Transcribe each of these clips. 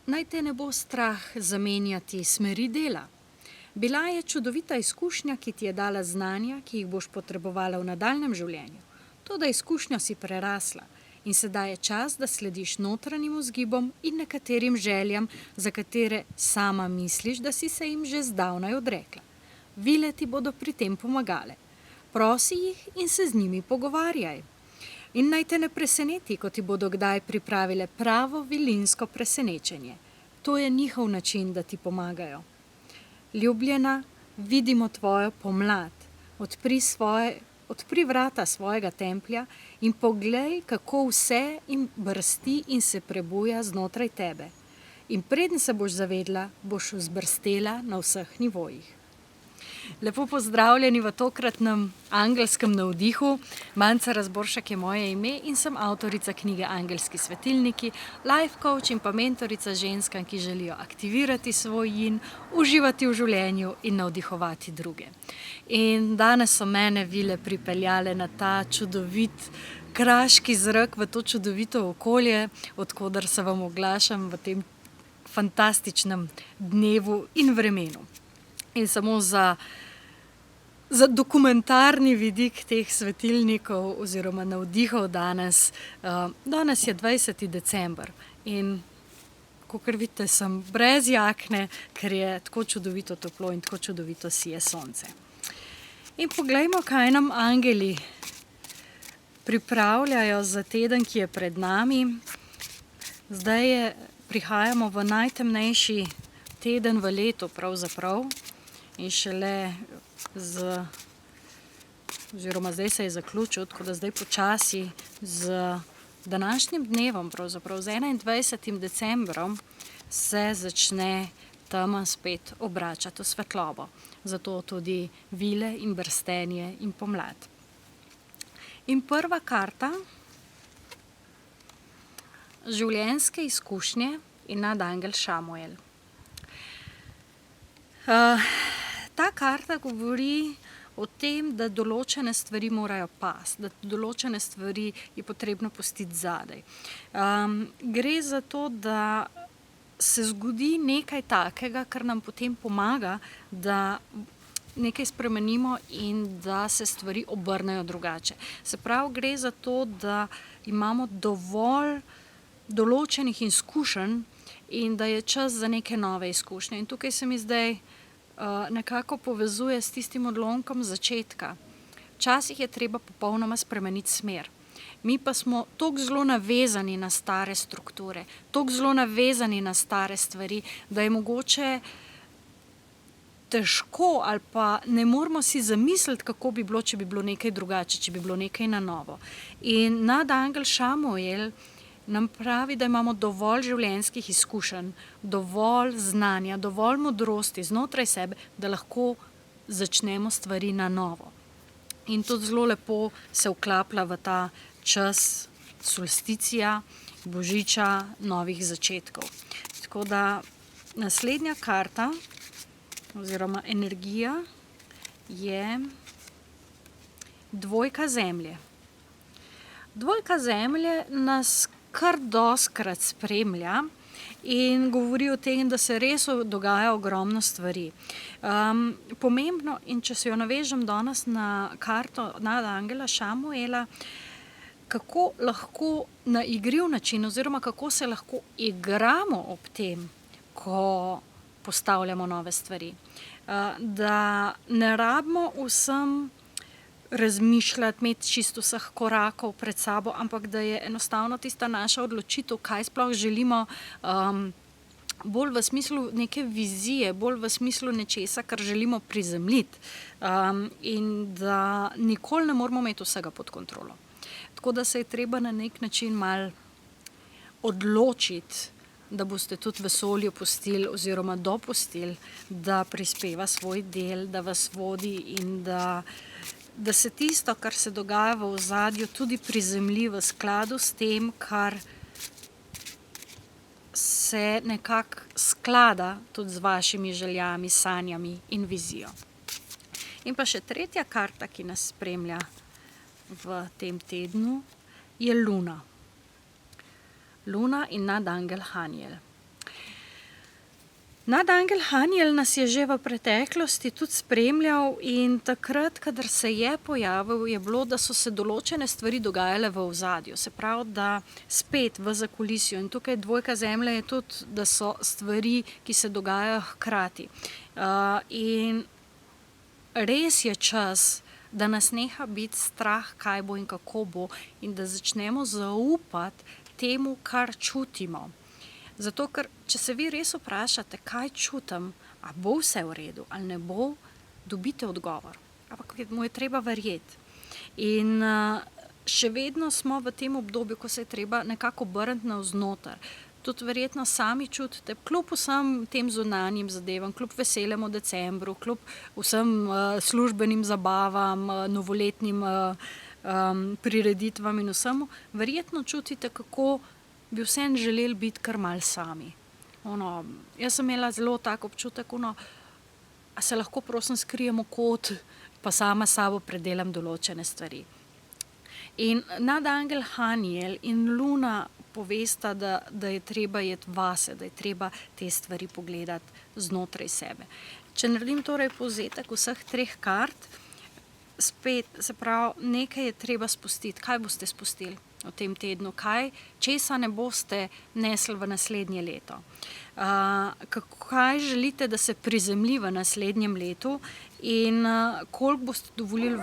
naj te ne bo strah zamenjati smeri dela. Bila je čudovita izkušnja, ki ti je dala znanja, ki jih boš potrebovala v nadaljnjem življenju. Toda izkušnjo si prerasla in sedaj je čas, da slediš notranjim vzgibom in nekaterim željam, za katere sama misliš, da si se jim že zdavnaj odrekla. Vile ti bodo pri tem pomagale. Prosi jih in se z njimi pogovarjaj. In naj te ne preseneti, ko ti bodo kdaj pripravile pravo vilinsko presenečenje. To je njihov način, da ti pomagajo. Ljubljena, vidimo tvojo pomlad. Odpri vrata svojega templja in poglej, kako vse in brsti in se prebuja znotraj tebe. In preden se boš zavedla, boš vzbrstela na vseh nivojih. Lepo pozdravljeni v tokratnem angelskem navdihu. Manca Razboršek je moje ime in sem avtorica knjige Angelski svetilniki, life coach in pa mentorica ženskam, ki želijo aktivirati svoj yin, uživati v življenju in navdihovati druge. In danes so mene vile pripeljale na ta čudovit kraški zrak, v to čudovito okolje, od koder se vam oglašam v tem fantastičnem dnevu in vremenu. In samo za dokumentarni vidik teh svetilnikov oziroma navdihov danes. Danes je 20. december in kakor vidite, sem brez jakne, ker je tako čudovito toplo in tako čudovito sije sonce. In poglejmo, kaj nam angeli pripravljajo za teden, ki je pred nami. Zdaj prihajamo v najtemnejši teden v letu pravzaprav. In šele oziroma zdaj se je zaključil, tako da zdaj počasi z današnjim dnevom, pravzaprav z 21. decembrom, se začne tema spet obračati v svetlobo. Zato tudi vile in brstenje in pomlad. In prva karta, življenjske izkušnje in nadangel Šamuel. Ta karta govori o tem, da določene stvari morajo pasti, da določene stvari je potrebno pustiti zadaj. Gre za to, da se zgodi nekaj takega, kar nam potem pomaga, da nekaj spremenimo in da se stvari obrnejo drugače. Se pravi, gre za to, da imamo dovolj določenih izkušenj in da je čas za neke nove izkušnje. In tukaj se mi zdaj nekako povezuje s tistim odlomkom začetka. Včasih je treba popolnoma spremeniti smer. Mi pa smo toliko zelo navezani na stare strukture, toliko zelo navezani na stare stvari, da je mogoče težko ali pa ne moremo si zamisliti, kako bi bilo, če bi bilo nekaj drugače, če bi bilo nekaj na novo. In nadangel Šamuel nam pravi, da imamo dovolj življenjskih izkušenj, dovolj znanja, dovolj modrosti znotraj sebe, da lahko začnemo stvari na novo. In to zelo lepo se vklaplja v ta čas solsticija, božiča, novih začetkov. Tako da naslednja karta oziroma energija je dvojka zemlje. Dvojka zemlje nas kar dostikrat spremlja in govori o tem, da se res dogaja ogromno stvari. Pomembno, in če se jo navežem danes na karto nadangela Šamuela, kako lahko na igriv način oziroma kako se lahko igramo ob tem, ko postavljamo nove stvari. Da ne rabimo vsem razmišljati, imeti čisto vseh korakov pred sabo, ampak da je enostavno tista naša odločitev, kaj sploh želimo, bolj v smislu neke vizije, bolj v smislu nečesa, kar želimo prizemljiti, in da nikoli ne moramo imeti vsega pod kontrolo. Tako da se je treba na nek način malo odločiti, da boste tudi vesolju pustili oziroma dopustili, da prispeva svoj del, da vas vodi in da se tisto, kar se dogaja v ozadju, tudi prizemlji v skladu s tem, kar se nekako sklada tudi z vašimi željami, sanjami in vizijo. In pa še tretja karta, ki nas spremlja v tem tednu, je Luna. Luna in nadangel Haniel. Nadangel Haniel nas je že v preteklosti tudi spremljal in takrat, kadar se je pojavil, je bilo, da so se določene stvari dogajale v ozadju. Se pravi, da spet v zakulisju in tukaj dvojka zemlje je tudi, da so stvari, ki se dogajajo hkrati. In res je čas, da nas neha biti strah, kaj bo in kako bo in da začnemo zaupati temu, kar čutimo. Zato, ker če se vi res vprašate, kaj čutim, a bo vse v redu ali ne bo, dobite odgovor. Ampak mu je treba verjeti. In še vedno smo v tem obdobju, ko se je treba nekako obrniti navznoter. Tudi verjetno sami čutite, kljub vsem tem zunanjim zadevam, kljub veselemu decembru, kljub vsem službenim zabavam, novoletnim prireditvam in vsemu, verjetno čutite, kako bi vseeno želeli biti kar malo sami. Jaz sem imela zelo tak občutek, a se lahko prosim skrijem v kot, pa sama sabo predelam določene stvari. In nadangel Haniel in Luna povesta, da je treba iti vase, da je treba te stvari pogledati znotraj sebe. Če naredim torej povzetek vseh 3 kart, spet, se pravi, nekaj je treba spustiti. Kaj boste spustili v tem tednu? Česa ne boste nesli v naslednje leto? Kaj želite, da se prizemlji v naslednjem letu in koliko boste dovolili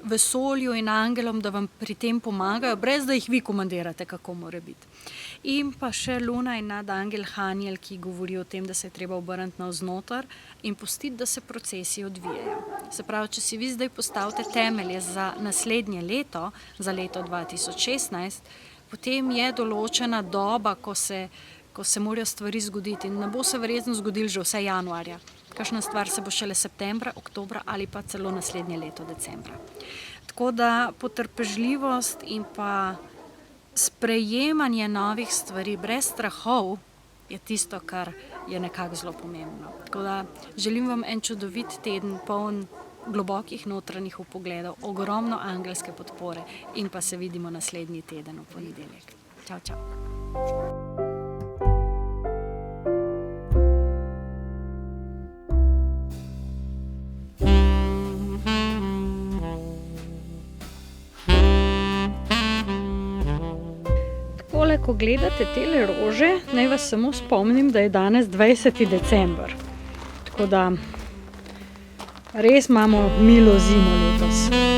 vesolju in angelom, da vam pri tem pomagajo, brez da jih vi komandirate, kako mora biti. In pa še Luna in nadangel Haniel, ki govori o tem, da se je treba obrniti navznoter in pustiti, da se procesi odvijajo. Se pravi, če si vi zdaj postavite temelje za naslednje leto, za leto 2016, potem je določena doba, ko se morajo stvari zgoditi in ne bo se verjetno zgodilo že vse januarja. Kakšna stvar se bo šele septembra, oktobra ali pa celo naslednje leto decembra. Tako da potrpežljivost in pa sprejemanje novih stvari brez strahov je tisto, kar je nekako zelo pomembno. Tako da želim vam en čudovit teden, poln globokih notranjih vpogledov, ogromno angelske podpore in pa se vidimo naslednji teden v ponedeljek. Čau, čau. Ko gledate tele rože, naj vas samo spomnim, da je danes 20. december. Tako da res imamo milo zimo letos.